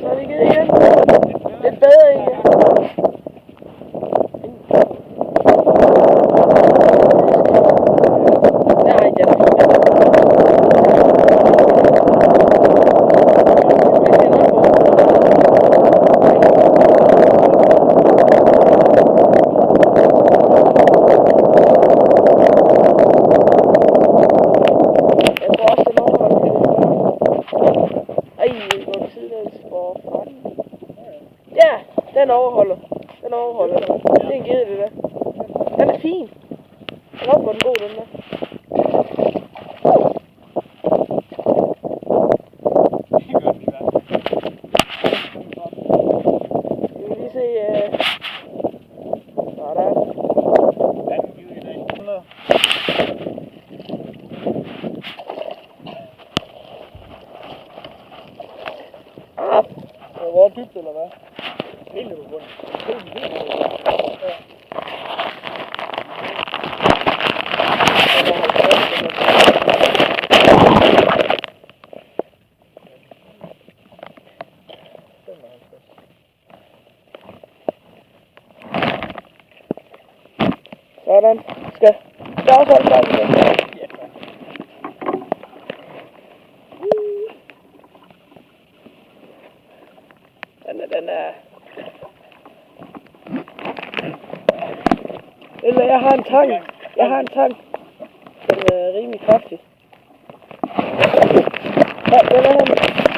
Så er vi givet igen. Lidt bedre egentlig. Nej, det er fint. Ja, den overholder. Den overholder. Det er en gede, det der. Den er fin. Den er op, hvor den god, den der. Vi vil lige se, sådan. Hvor dybt, eller hvad? Helt nede på bunden. Helt ja. Sådan. Skal også holde sammen igen. Ja. Den er... Eller jeg har en tang. Jeg har en tang. Den er rimelig kraftig. Ja, den er her.